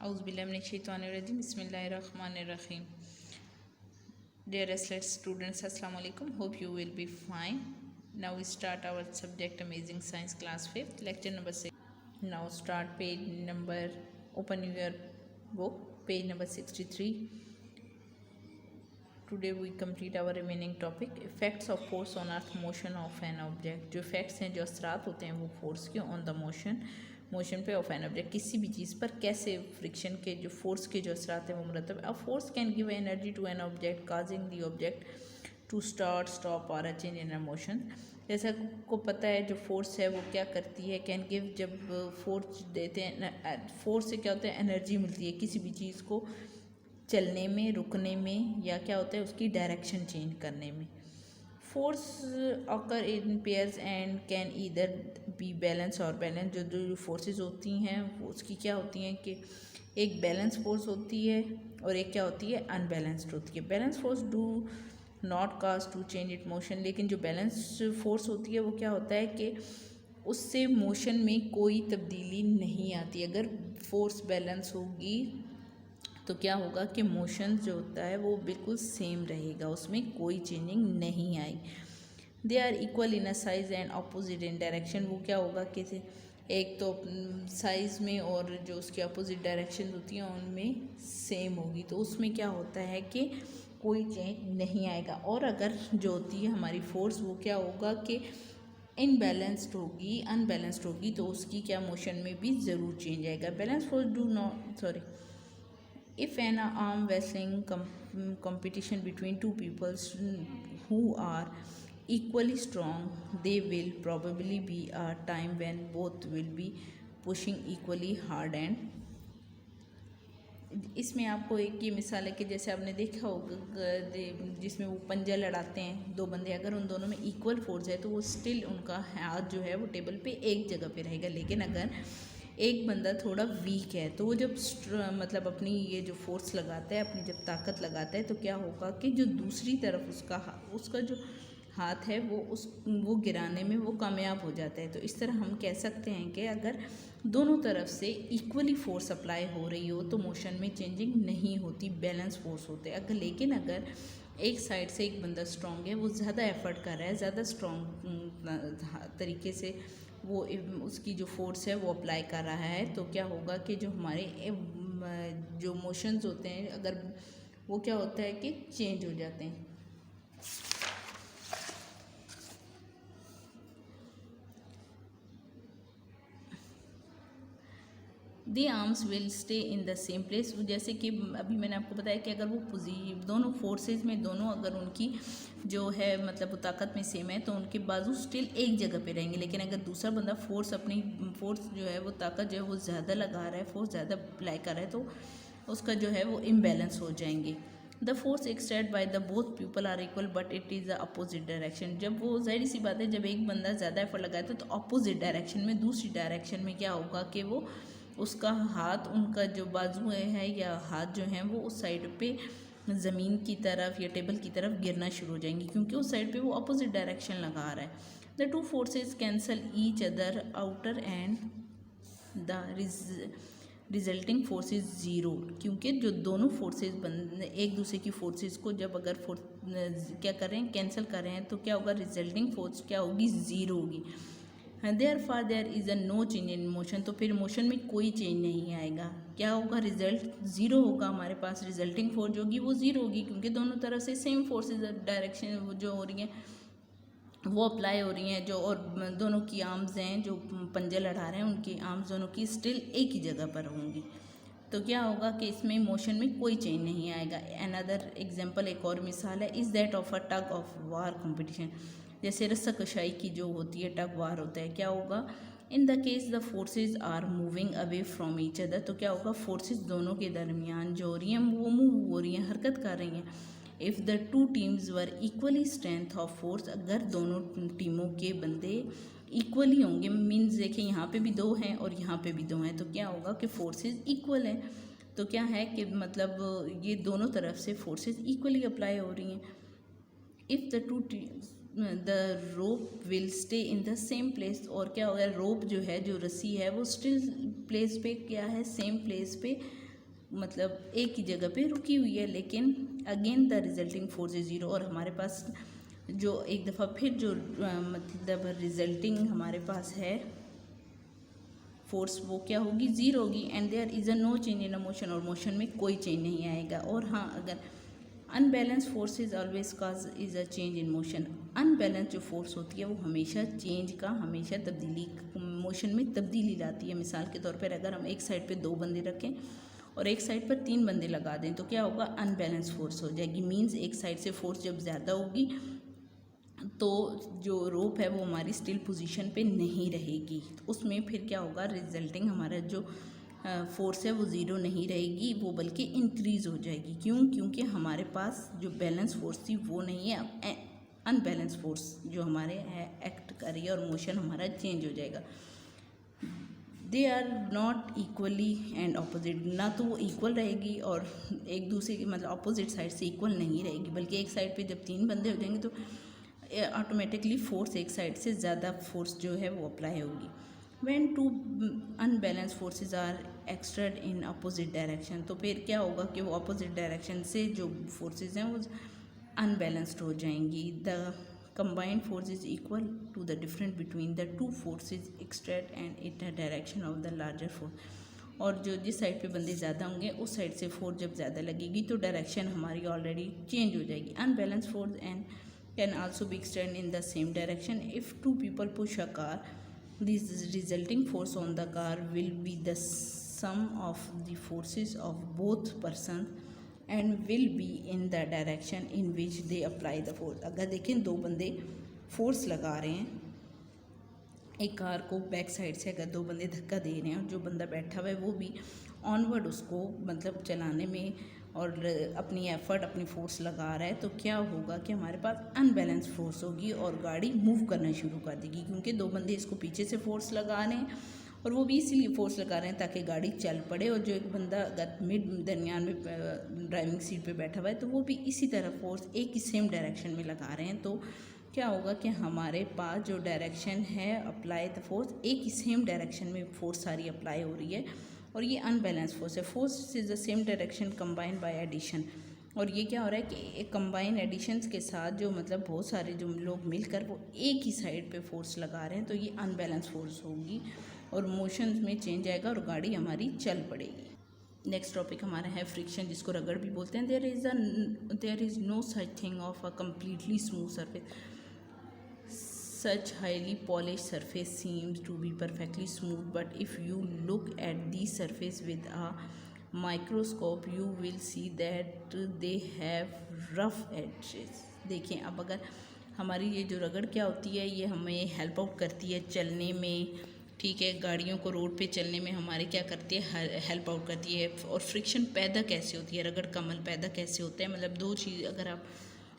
Auzubillahiminash-shaytanir-rajim. Bismillahir-rahmanir-rahim. Dear SLET students, Assalamu alaikum. Hope you will be fine. Now we start our subject Amazing Science class 5th, lecture number 6. Now start page number, open your book, page number 63. Today we complete our remaining topic, effects of force on earth motion of an object. जो effects हैं, जो असरात होते हैं वो force के on the motion पे of an object, किसी भी चीज़ पर कैसे फ्रिक्शन के जो फोर्स के जो असरात हैं वो मरतब है. A force can give energy to an object causing the object to start stop और अ चेंज इन मोशन. जैसा को पता है जो फोर्स है वो क्या करती है, कैन गिव, जब फोर्स देते हैं, फोर्स से क्या होता है, एनर्जी मिलती है किसी भी चीज़ को चलने में, रुकने में, या क्या होता है उसकी डायरेक्शन चेंज करने में. Force occur in pairs and can either be balance और बैलेंस. जो जो फोर्सेस होती हैं वो उसकी क्या होती हैं कि एक बैलेंस फोर्स होती है और एक क्या होती है, अनबैलेंस्ड होती है. Balance force do not cause to change it motion. लेकिन जो बैलेंस फोर्स होती है वो क्या होता है कि उससे मोशन में कोई तब्दीली नहीं आती. अगर फोर्स बैलेंस होगी तो क्या होगा कि मोशन जो होता है वो बिल्कुल सेम रहेगा, उसमें कोई चेंजिंग नहीं आई. They are equal in a size and opposite in direction. वो क्या होगा कि एक तो साइज़ में और जो उसकी अपोजिट डायरेक्शन होती हैं उनमें सेम होगी, तो उसमें क्या होता है कि कोई चेंज नहीं आएगा. और अगर जो होती है हमारी फोर्स वो क्या होगा कि इनबैलेंस्ड होगी, अनबैलेंस्ड होगी, तो उसकी क्या मोशन में भी ज़रूर चेंज आएगा. Balance force do not if an arm wrestling competition between two people who are equally strong, there will probably be a time when both will be pushing equally hard. And इसमें आपको एक ये मिसाल है कि जैसे आपने देखा होगा जिसमें वो पंजा लड़ाते हैं दो बंदे, अगर उन दोनों में इक्वल फोर्स है तो वो स्टिल उनका हाथ जो है वो टेबल पे एक जगह पे रहेगा. लेकिन अगर एक बंदा थोड़ा वीक है तो वो जब मतलब अपनी ये जो फोर्स लगाता है, अपनी जब ताकत लगाता है, तो क्या होगा कि जो दूसरी तरफ उसका जो हाथ है वो गिराने में वो कामयाब हो जाता है. तो इस तरह हम कह सकते हैं कि अगर दोनों तरफ से इक्वली फोर्स अप्लाई हो रही हो तो मोशन में चेंजिंग नहीं होती, बैलेंस फोर्स होते हैं. लेकिन अगर एक साइड से एक बंदा स्ट्रॉन्ग है, वो ज़्यादा एफर्ट कर रहा है, ज़्यादा स्ट्रॉन्ग तरीके से वो उसकी जो फोर्स है वो अप्लाई कर रहा है, तो क्या होगा कि जो हमारे जो मोशंस होते हैं अगर वो क्या होता है कि चेंज हो जाते हैं. दी arms will stay in the same place. जैसे कि अभी मैंने आपको बताया कि अगर वो दोनों फोर्सेस में दोनों अगर उनकी जो है मतलब वो ताकत में सेम है तो उनके बाजू स्टिल एक जगह पे रहेंगे. लेकिन अगर दूसरा बंदा अपनी फोर्स जो है वो ताकत जो है वो ज़्यादा लगा रहा है, फोर्स ज़्यादा अप्लाई कर रहा है, तो उसका जो है वो इम्बैलेंस हो जाएंगे. The force exerted by the both people are equal but it is the opposite direction. जब वो जाहिर सी बात है, जब एक बंदा ज़्यादा एफर्ट लगाता है तो अपोजिट डायरेक्शन में, दूसरी डायरेक्शन में क्या होगा कि वो उसका हाथ, उनका जो बाजू है या हाथ जो हैं वो उस साइड पे ज़मीन की तरफ या टेबल की तरफ गिरना शुरू हो जाएंगी, क्योंकि उस साइड पे वो अपोजिट डायरेक्शन लगा रहा है. The two forces cancel each other outer and the resulting force is zero. क्योंकि जो दोनों फोर्सेस एक दूसरे की फोर्सेस को जब अगर क्या कर रहे हैं, कैंसिल कर रहे हैं, तो क्या होगा, रिजल्टिंग फोर्स क्या होगी, ज़ीरो होगी. There is a no change in motion. तो फिर मोशन में कोई चेंज नहीं आएगा. क्या होगा, रिजल्ट ज़ीरो होगा. हमारे पास रिजल्टिंग फोर्स जो होगी वो ज़ीरो होगी, क्योंकि दोनों तरफ से सेम फोर्सेज डायरेक्शन जो हो रही हैं वो अप्लाई हो रही हैं. जो और दोनों की आर्म्स हैं जो पंजे लड़ा रहे हैं उनकी आर्म्स दोनों की स्टिल एक ही जगह पर होंगी. तो क्या होगा कि इसमें मोशन में कोई चेंज नहीं आएगा. अनदर एग्जांपल, एक और मिसाल है, is that of a tug of war competition. जैसे रस्सा कशाई की जो होती है, टग वार होता है, क्या होगा, in the case the forces are moving away from each other. तो क्या होगा, फोर्सेज दोनों के दरमियान जो हो रही हैं वो मूव हो रही हैं, हरकत कर रही हैं. If the two teams were equally strength of force. अगर दोनों टीमों के बंदे इक्वली होंगे, मीन्स देखिए यहाँ पे भी दो हैं और यहाँ पे भी दो हैं, तो क्या होगा कि फोर्सेज इक्वल हैं. तो क्या है कि मतलब ये दोनों तरफ से फोर्सेज इक्वली अप्लाई हो रही हैं. If the two the rope will stay in the same place. और क्या होगा, रोप जो है, जो रस्सी है, वो स्टिल प्लेस पे क्या है, सेम प्लेस पे मतलब एक ही जगह पे रुकी हुई है, लेकिन again the resulting force is zero. और हमारे पास जो एक दफ़ा फिर जो मतलब रिजल्टिंग हमारे पास है फोर्स, वो क्या होगी, ज़ीरो होगी। And there is a no change in a motion, और मोशन में कोई चेंज नहीं आएगा। और हाँ, अगर unbalance force is always cause is a change in motion. Unbalance जो फोर्स होती है वो हमेशा चेंज का, हमेशा तब्दीली, मोशन में तब्दीली लाती है। मिसाल के तौर पर अगर हम एक साइड पे 2 बंदे रखें और एक साइड पर 3 बंदे लगा दें तो क्या होगा, अनबैलेंस फोर्स हो जाएगी। मीन्स एक साइड से फोर्स जब ज़्यादा होगी तो जो रोप है वो हमारी स्टिल पोजीशन पे नहीं रहेगी, तो उसमें फिर क्या होगा, रिजल्टिंग हमारा जो फोर्स है वो ज़ीरो नहीं रहेगी, वो बल्कि इंक्रीज़ हो जाएगी। क्यों? क्योंकि हमारे पास जो बैलेंस फोर्स थी वो नहीं है, अनबैलेंस फोर्स जो हमारे एक्ट कर रही है और मोशन हमारा चेंज हो जाएगा। They are not equally and opposite, ना तो वो इक्वल रहेगी और एक दूसरे की मतलब ऑपोजिट साइड से इक्वल नहीं रहेगी, बल्कि एक साइड पे जब 3 बंदे हो जाएंगे तो ऑटोमेटिकली फोर्स एक साइड से ज़्यादा फोर्स जो है वो अप्लाई होगी। When two unbalance forces are exerted in opposite direction, तो फिर क्या होगा कि वो अपोजिट डायरेक्शन से जो फोर्सेस हैं वो अनबैलेंस्ड हो जाएंगी। The combined force is equal to the difference between the two forces exerted and in the direction of the larger force। और जो जिस साइड पे बंदे ज़्यादा होंगे उस साइड से फोर्स जब ज़्यादा लगेगी तो डायरेक्शन हमारी ऑलरेडी चेंज हो जाएगी। Unbalance force and can also be extended in the same direction. If 2 people push a car, this resulting force on the car will be the sum of the forces of both persons and will be in the direction in which they apply the force। अगर देखें 2 बंदे force लगा रहे हैं एक car को, back side से अगर 2 बंदे धक्का दे रहे हैं और जो बंदा बैठा हुआ है वो भी ऑनवर्ड उसको मतलब चलाने में और अपनी एफर्ट, अपनी फोर्स लगा रहा है, तो क्या होगा कि हमारे पास अनबैलेंस फोर्स होगी और गाड़ी मूव करना शुरू कर देगी। क्योंकि 2 बंदे इसको पीछे से फोर्स लगा रहे हैं और वो भी इसीलिए फोर्स लगा रहे हैं ताकि गाड़ी चल पड़े, और जो एक बंदा अगर मिड दरमियान में ड्राइविंग सीट पे बैठा हुआ है तो वो भी इसी तरह फोर्स एक ही सेम डायरेक्शन में लगा रहे हैं। तो क्या होगा कि हमारे पास जो डायरेक्शन है अप्लाई द फोर्स, एक ही सेम डायरेक्शन में फोर्स सारी अप्लाई हो रही है और ये अनबैलेंस फोर्स है। Force is the same direction combined by addition. और ये क्या हो रहा है कि एक कंबाइन एडिशंस के साथ जो मतलब बहुत सारे जो लोग मिलकर वो एक ही साइड पे फोर्स लगा रहे हैं, तो ये अनबैलेंस फोर्स होगी और मोशन में चेंज आएगा और गाड़ी हमारी चल पड़ेगी। नेक्स्ट टॉपिक हमारा है फ्रिक्शन, जिसको रगड़ भी बोलते हैं। There is no such thing of a completely smooth surface. Such highly polished surface seems to be perfectly smooth, but if you look at the surface with a microscope you will see that they have rough edges। देखिए, अब अगर हमारी ये जो रगड़ क्या होती है, ये हमें हेल्प आउट करती है चलने में, ठीक है, गाड़ियों को रोड पे चलने में हमारे क्या करती है, हेल्प आउट करती है। और फ्रिक्शन पैदा कैसे होती है, रगड़ का अमल पैदा कैसे होता है, मतलब 2 चीज़ अगर आप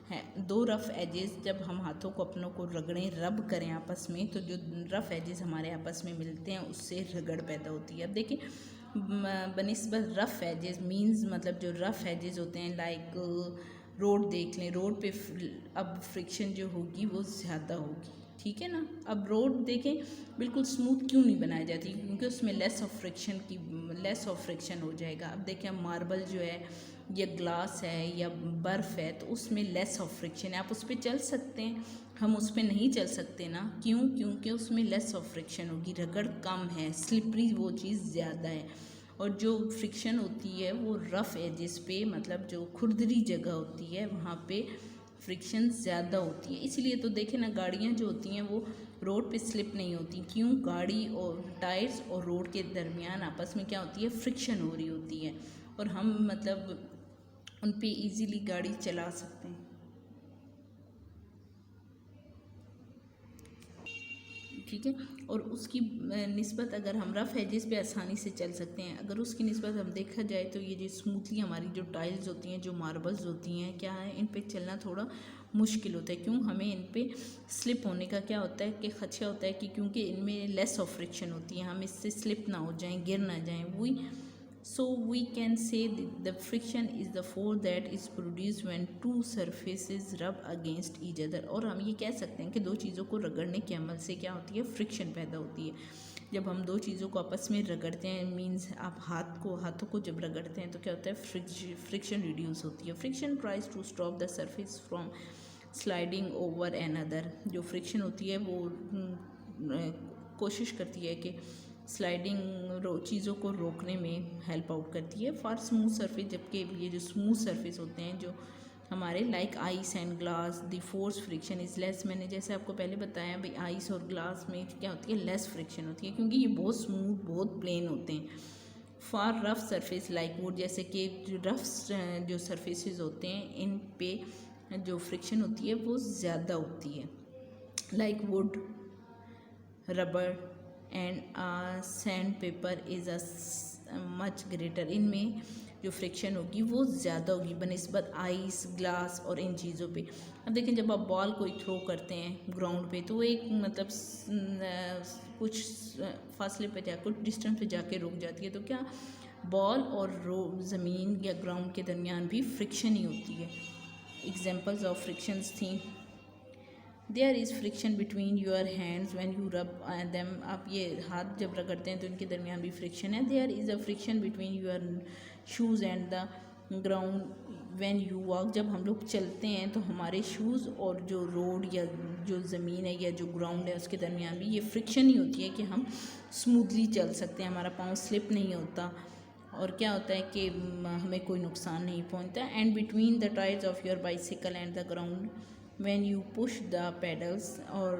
है, 2 रफ़ एजेस जब हम हाथों को अपनों को रगड़ें, रब करें आपस में, तो जो रफ़ एजेस हमारे आपस में मिलते हैं उससे रगड़ पैदा होती है। अब देखिए, बनिस्बत रफ़ एजेस मींस मतलब जो रफ़ एजेस होते हैं, लाइक रोड देख लें, रोड पे अब फ्रिक्शन जो होगी वो ज़्यादा होगी, ठीक है ना। अब रोड देखें बिल्कुल स्मूथ क्यों नहीं बनाई जाती, क्योंकि उसमें लेस ऑफ फ्रिक्शन हो जाएगा। अब देखें, मार्बल जो है या ग्लास है या बर्फ़ है तो उसमें लेस ऑफ फ्रिक्शन है, आप उस पर चल सकते हैं, हम उस पर नहीं चल सकते ना। क्यों? क्योंकि उसमें लेस ऑफ फ्रिक्शन होगी, रगड़ कम है, स्लिपरी वो चीज़ ज़्यादा है। और जो फ्रिक्शन होती है वो रफ़ एजेस पे, मतलब जो खुरदरी जगह होती है वहाँ पे फ्रिक्शन ज़्यादा होती है। इसीलिए तो देखें ना, गाड़ियाँ जो होती हैं वो रोड पे स्लिप नहीं होती। क्यों? गाड़ी और टायर्स और रोड के दरमियान आपस में क्या होती है, फ्रिक्शन हो रही होती है, और हम मतलब उन पे ईज़िली गाड़ी चला सकते हैं, ठीक है। और उसकी निस्बत अगर हम रफ़ एजेस पे आसानी से चल सकते हैं, अगर उसकी निस्बत हम देखा जाए तो ये जो स्मूथली हमारी जो टाइल्स होती हैं, जो मार्बल्स होती हैं, क्या है, इन पे चलना थोड़ा मुश्किल होता है। क्यों? हमें इन पे स्लिप होने का क्या होता है कि खदशा होता है कि क्योंकि इनमें लेस ऑफ फ्रिक्शन होती है, हम इससे स्लिप ना हो जाएं, गिर ना जाएं। So we can say the friction is the force that is produced when 2 surfaces rub against each other। और हम ये कह सकते हैं कि 2 चीज़ों को रगड़ने के अमल से क्या होती है, फ्रिक्शन पैदा होती है। जब हम दो चीज़ों को आपस में रगड़ते हैं, मीन्स आप हाथों को जब रगड़ते हैं तो क्या होता है, फ्रिक्शन रिड्यूस होती है। Friction tries to stop the surface from sliding over another. जो फ्रिक्शन होती है वो कोशिश करती है कि स्लाइडिंग चीज़ों को रोकने में हेल्प आउट करती है फॉर स्मूथ सरफेस। जबकि ये जो स्मूथ सरफेस होते हैं जो हमारे like ice and glass, the force friction is less. मैंने जैसे आपको पहले बताया भाई आइस और ग्लास में क्या होती है, लेस फ्रिक्शन होती है क्योंकि ये बहुत स्मूथ बहुत प्लेन होते हैं। For rough surface like would, जैसे कि रफ जो सरफेसेस होते हैं इन पे जो फ्रिक्शन होती है वो ज़्यादा होती है, like would, rubber and sand paper is much greater. इनमें जो फ्रिक्शन होगी वो ज़्यादा होगी बनिस्बत आइस, ग्लास और इन चीज़ों पे। अब देखें जब आप बॉल कोई थ्रो करते हैं ग्राउंड पे तो वो एक मतलब कुछ फासले पे जा कुछ डिस्टेंस पे जाके रुक जाती है, तो क्या बॉल और ज़मीन या ग्राउंड के दरमियान भी फ्रिक्शन ही होती है। एग्जाम्पल्स ऑफ फ्रिक्शंस थी, there is friction between your hands when you rub them. आप ये हाथ जब रगड़ते हैं तो इनके दरमियान भी फ्रिक्शन है। There is a friction between your shoes and the ground when you walk. जब हम लोग चलते हैं तो हमारे शूज़ और जो रोड या जो ज़मीन है या जो ग्राउंड है उसके दरमियान भी ये फ्रिक्शन ही होती है कि हम स्मूथली चल सकते हैं, हमारा पाँव स्लिप नहीं होता और क्या होता है कि हमें कोई नुकसान नहीं पहुंचता। And between the tyres of your bicycle and the ground when you push the pedals or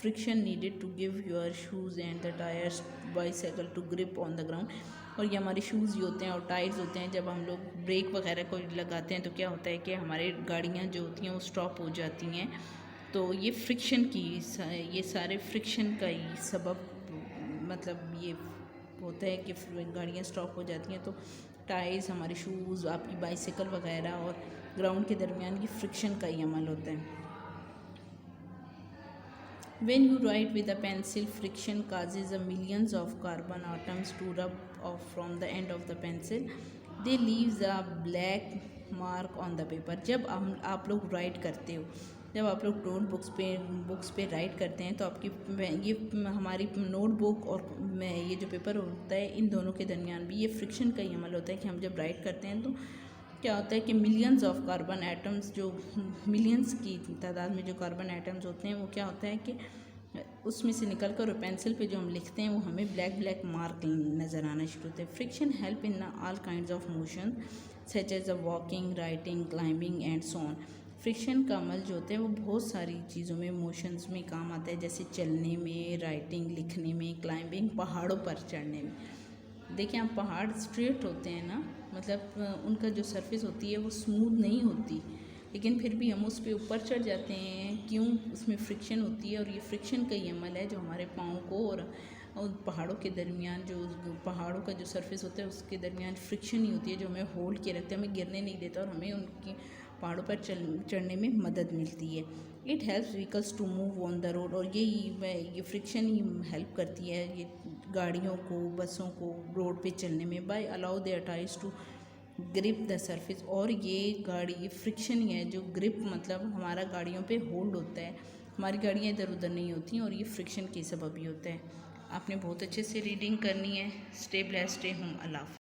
friction needed to give your shoes and the tires bicycle to grip on the ground। और ये हमारे shoes ही होते हैं और tyres होते हैं। जब हम लोग ब्रेक वगैरह को लगाते हैं तो क्या होता है कि हमारे गाड़ियाँ जो होती हैं वो स्टॉप हो जाती हैं। तो ये फ्रिक्शन की ये सारे फ्रिक्शन का ही सबब मतलब ये होता है कि गाड़ियाँ स्टॉप हो जाती हैं। तो टायर्स, हमारे शूज़, आपकी बाइसिकल वगैरह और ग्राउंड के दरमियान ये फ्रिक्शन का ही अमल होता है। When you write with a pencil, friction causes a millions of carbon atoms to rub off from the end of the pencil. They leaves a black mark on the paper। जब आप लोग right करते हो, जब आप लोग books पे right करते हैं तो आपकी ये हमारी नोटबुक और ये जो पेपर होता है इन दोनों के दरमियान भी ये फ्रिक्शन का ही अमल होता है कि हम जब राइट करते हैं तो क्या होता है कि मिलियंस ऑफ कार्बन एटम्स, जो मिलियंस की तादाद में जो कार्बन एटम्स होते हैं वो क्या होता है कि उसमें से निकल कर पेंसिल पे जो हम लिखते हैं वो हमें ब्लैक मार्क नज़र आना शुरू होते हैं। Friction help in all kinds of motion such as a walking, writing, climbing and so on. Friction का अमल जो होता है वो बहुत सारी चीज़ों में, मोशंस में काम आता है, जैसे चलने में, राइटिंग, लिखने में, क्लाइंबिंग, पहाड़ों पर चढ़ने में। देखिए आप पहाड़ स्ट्रेट होते हैं ना, मतलब उनका जो सरफेस होती है वो स्मूथ नहीं होती, लेकिन फिर भी हम उस पर ऊपर चढ़ जाते हैं। क्यों? उसमें फ्रिक्शन होती है और ये फ्रिक्शन का ही अमल है जो हमारे पाँव को और पहाड़ों के दरमियान जो पहाड़ों का जो सरफेस होता है उसके दरमियान फ्रिक्शन ही होती है जो हमें होल्ड किए रखते हैं, हमें गिरने नहीं देता और हमें उनकी पहाड़ों पर चढ़ने में मदद मिलती है। It helps vehicles to move on the road. और ये फ्रिक्शन ही हेल्प करती है ये गाड़ियों को, बसों को रोड पे चलने में। By allow their tyres to grip the surface. और ये फ्रिक्शन ही है जो ग्रिप मतलब हमारा गाड़ियों पे होल्ड होता है, हमारी गाड़ियाँ इधर उधर नहीं होती और ये फ्रिक्शन के सबब ही होता है। आपने बहुत अच्छे से रीडिंग करनी है। स्टे ब्लेस्ड, स्टे होम, अल्लाह हाफ़िज़।